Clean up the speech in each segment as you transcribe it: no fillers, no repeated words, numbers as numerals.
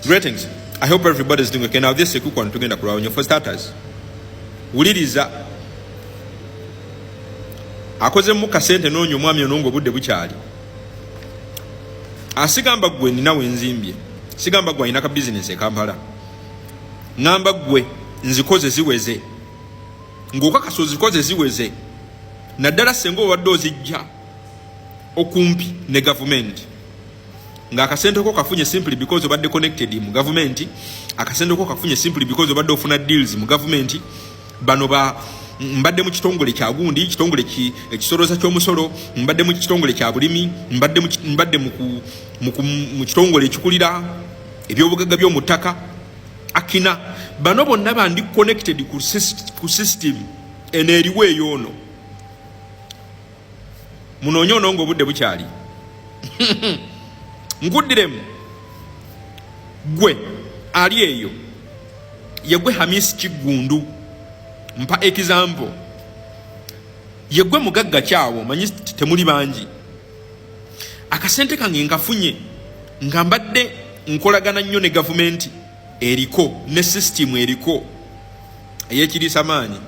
Greetings. I hope everybody is doing okay. Now this is a quick one tugenda kulawonyo. For starters, wuliriza akoze mu kasente n'onyo mwami onongo budde bukyali. Asigamba gwe ninawe nzimbye. Sigamba gwe ina ka business e Kampala. Ngamba gwe nzikoze ziweze. Ngoka kasozi zikoze ziweze. Naddala sengo wadde ozijja okumpi ne government. Nga akasente ko kafunye simply because obadde connected mu government. Akasente ko kafunye simply because obadde ofuna deals mu government. Bano ba mbadde mu kitongole kya gundi, kitongole ekisoroza ky'omusolo, mbadde mu kitongole kya bulimi, mbadde mu kitongole ekikulira ebyobugagga by'omu ttaka. Akina bano bonna bandi connected ku system eneriwe yono. Munonyo onongo budde bukyali. Nguddiremu gwe ali eyo yegwe Hamisi Kigundu. Mpa example. Yegwe mugagga kyawo manyi temuli banji. Akasente kange ngafunye ngambadde nkolagana nnyo ne government eriko ne system eriko eyekirisa maanyi.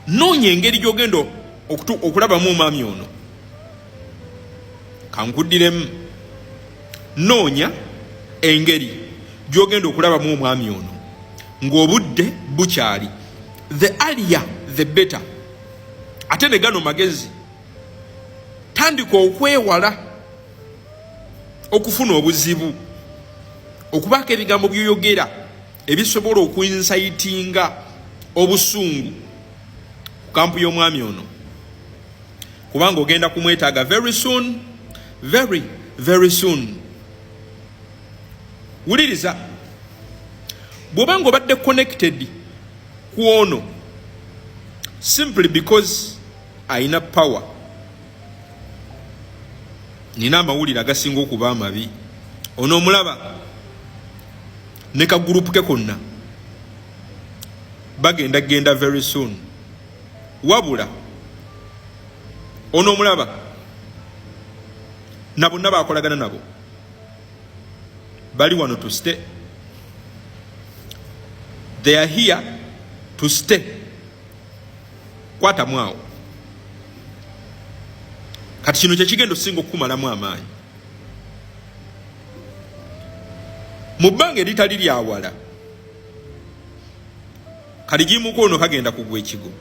Noonya engeri gy'ogenda okulabamu omwami ono. Kankuddiremu. Noonya engeri gy'ogenda okulabamu omwami ono. Ng'obudde bukyali. The earlier the better. Ate ne gano magezi. Tandika okwewala okufuna obuzibu. Okubaako ebigambo by'oyogera ebisobola okuinsightinga obusungu ku kampu y'omwami ono. Kubanga ogenda kumwetaaga very soon. Very, very soon. Wuliriza. Bw'obanga obadde connected ku ono simply because ayina power. Nina amawulire agasinga okuba amabi. Ono omulaba ne ka group ke konna bagenda very soon. Wabula ono omulaba nabo akolagana nabo bali wano to stay. They are here to stay. Kwata mwao. Kati kino kyekigendo singo kumalamu amaanyi. Mu bbanga eritali lyawala kaligimuko ono kagenda kugwa ekigo.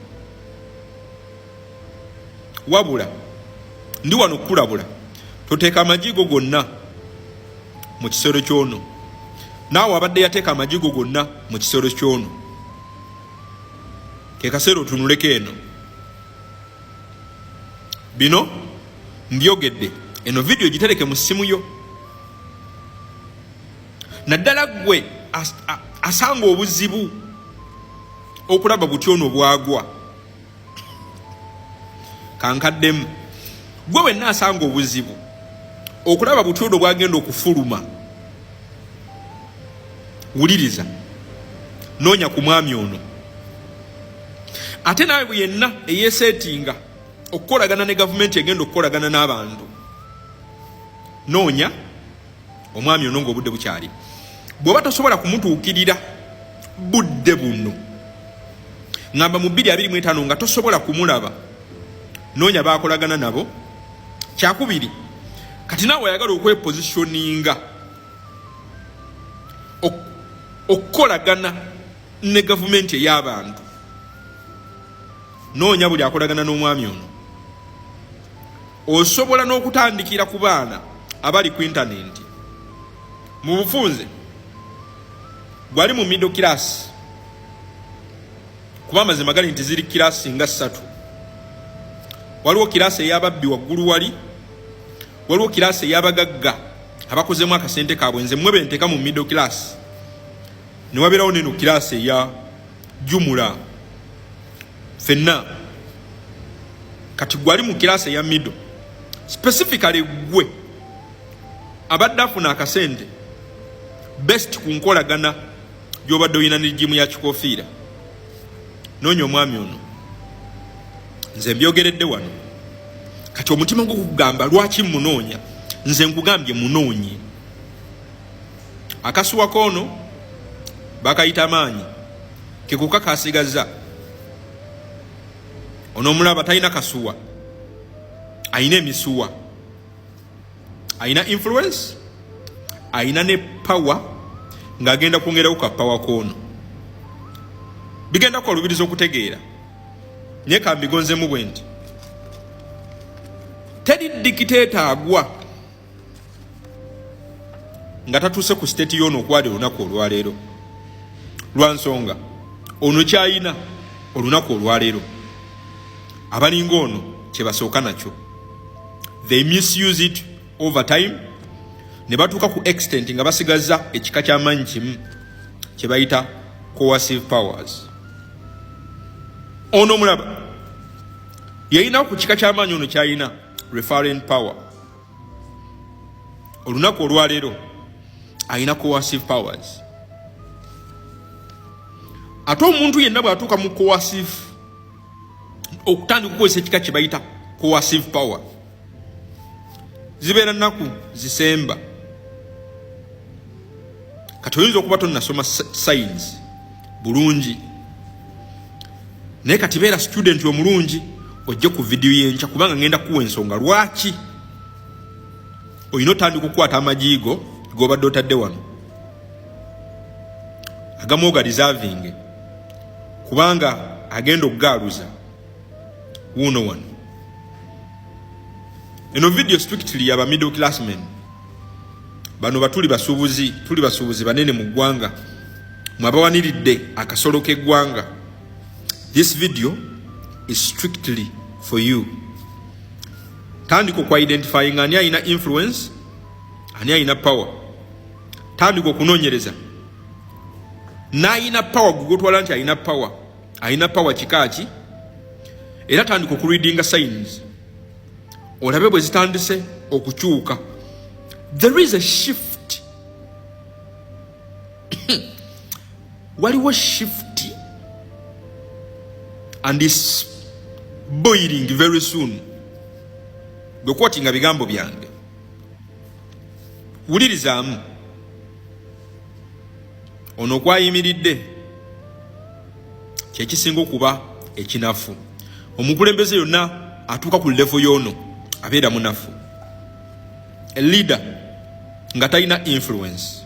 Wabula ndi wano kulabula toteeka amajigo gonna mu kisero kyono. Naawe abadde yateeka amajigo gonna mu kisero kyono. Ke kasero tunuleko eno. Bino mbyogedde. Eno video gitereke mu simu yo. Naddala gwe asanga obuzibu okulaba butyono bwagwa. Kankaddemu. Gwe wenna asanga obuzibu okulaba butyono bwagenda okufuluma. Wuliriza. Noonya ku mwami ono. Ate nawe bwe yenna eyesetinga okukolagana ne government egenda okukolagana n'abantu. Noonya omwami ono ng'obudde bukyali. Bw'oba tosobola kumutuukirira budde buno. Ngamba mu 225 nga tosobola kumulaba. Noonya baakolagana nabo. Kyakubiri. Kati naawe ayagala okwepositioninga okukolagana ne government ey'abantu. Noonya buli akolagana n'omwami ono. Osobola n'okutandikira ku baana abali ku internet. Mu bufunze gwali mu middle class. Kuba amazima gali nti ziri class nga 3. Waliwo class ey'ababbi waggulu wali. Waliwo class ey'abagagga abakozemu akasente kaabwe. Nze mmwe benteeka mu middle class. Ne wabeerawo neno class eya jumula. Fenna kati gwali mu class eya middle. Specifically gwe abadde afuna akasente best ku nkolagana gy'obadde oyina n'egimu ya kikofiira. Noonya omwami ono. Nze mbyogeredde wano. Kati omutima gw'okugamba lwaki munoonya. Nze nkugambye munoonye. akasuwa kono bakayita maanyi kekukakasigaza ono omulaba talina kasuwa ayina emisuwa ayina influence ayina ne power ng'agenda kwongerawo ka power kono bigenda kwalubiriza okutegeera naye kambigonzemu bwe nti teri dikiteeta agwa nga tatuuse ku state y'ono okwali olunaku olwaleero lwa nsonga ono kyayina olunaku olwaleero abalinga ono kye basooka nakyo they misuse it over time ne batuuka ku extent nga basigaza ekika ky'amaanyi kimu kye bayita coercive powers. Ono omulaba yayina ku kika ky'amaanyi ono kyayina referent power olunaku olwaleero ayina coercive powers. Ate omuntu yenna bw'atuuka mu coercive okutandika okukozesa ekika kye bayita coercive power zibeera nnaku zisemba kati oyinza okuba tonnasoma science bulungi naye kati beera student omulungi ojje ku video yenkya kubanga ngenda kuwa ensonga lwaki oyina otandika okukwata amajiigo g'obadde otadde wano agamu oga reserving kubanga agenda okugaaluza wuno wano. Eno video strictly yaba middle class men bano batuli basuubuzi banene mu ggwanga mwabawaniridde akasolo k'eggwanga. This video is strictly for you. Tandika ku identifying ani ayina influence ani ayina power. Tandika okunoonyereza n'ayina power gugotwala nti ayina power kikaaki era tandika okureadinga signs olabe bwe zitandise okukyuka. There is a shift. Waliwo shift and is boiling very soon. Gwekwati bigambo byange wulirizaamu ono kwayimiridde kyekisinga okuba ekinafu. Omukulembeze yonna atuuka ku level y'ono abeera munafu. A leader nga talina influence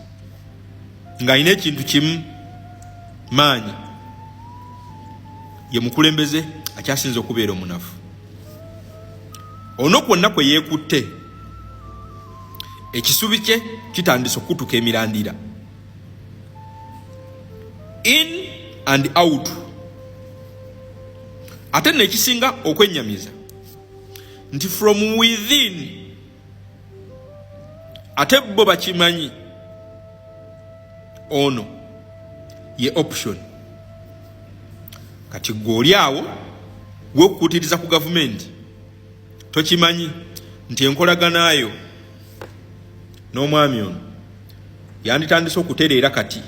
nga alina ekintu kimu maanyi ye mukulembeze akyasinza okubeera omunafu. Ono kwonna kwe yeekutte ekisubi kye kitandise okutuka emirandira in and out. Ate nekisinga okwennyamiza nti from within ate bo bakimanyi ono ye option. Kati gw'oli awo wekukutiriza ku gavumenti tokimanyi nti enkolaganayo n'omwami ono yanditandise okutereera kati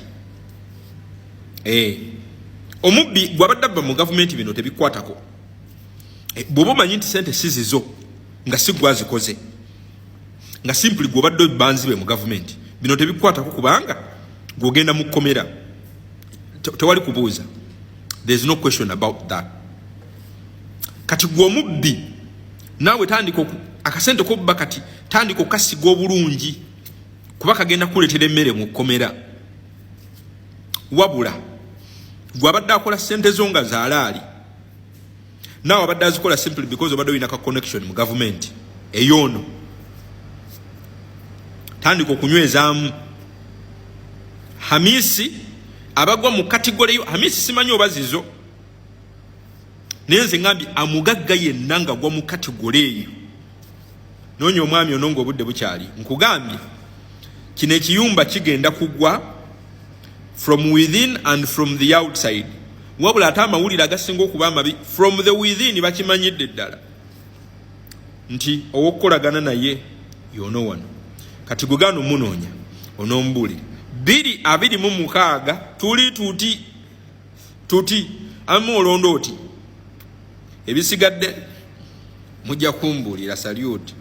omubbi gw'abadde abba mu gavumenti bino tebikwatako. Bw'oba omanyi nti sente si zizo nga si gwazikoze nga simply gw'obadde banzibe mu gavumenti bino tebikwatako kubanga gw'ogenda mu kkomera tewali kubuuza. There is no question about that. Kati gw'omubbi naawe tandika akasente k'obba kati tandika okukasiga obulungi kuba kagenda kuleetera emmere mu kkomera. Wabula gw'abadde akola sente zo nga zaalaali naawe abadde azikola simply because obadde olina ka connection mu gavumenti eyoono. Tandika okunywezaamu. Hamisi abagwa mu kategole yo Hamisi simanyi oba zizo naye nze ngambye amugagga yenna nga gwa mu kategole eyo. Noonya omwami ono ng'obudde bukyali nkugambye kino ekiyumba kigenda kugwa from within and from the outside. Wabula ate amawulire agasinga okuba amabi from the within bakimanyidde ddala nti owokukolagana naye yono wano. Kati gwe gaana omunoonya onoombuulire 2:26 tuli tuti amu olondo oti ebisigadde mujja kumbuulira salute.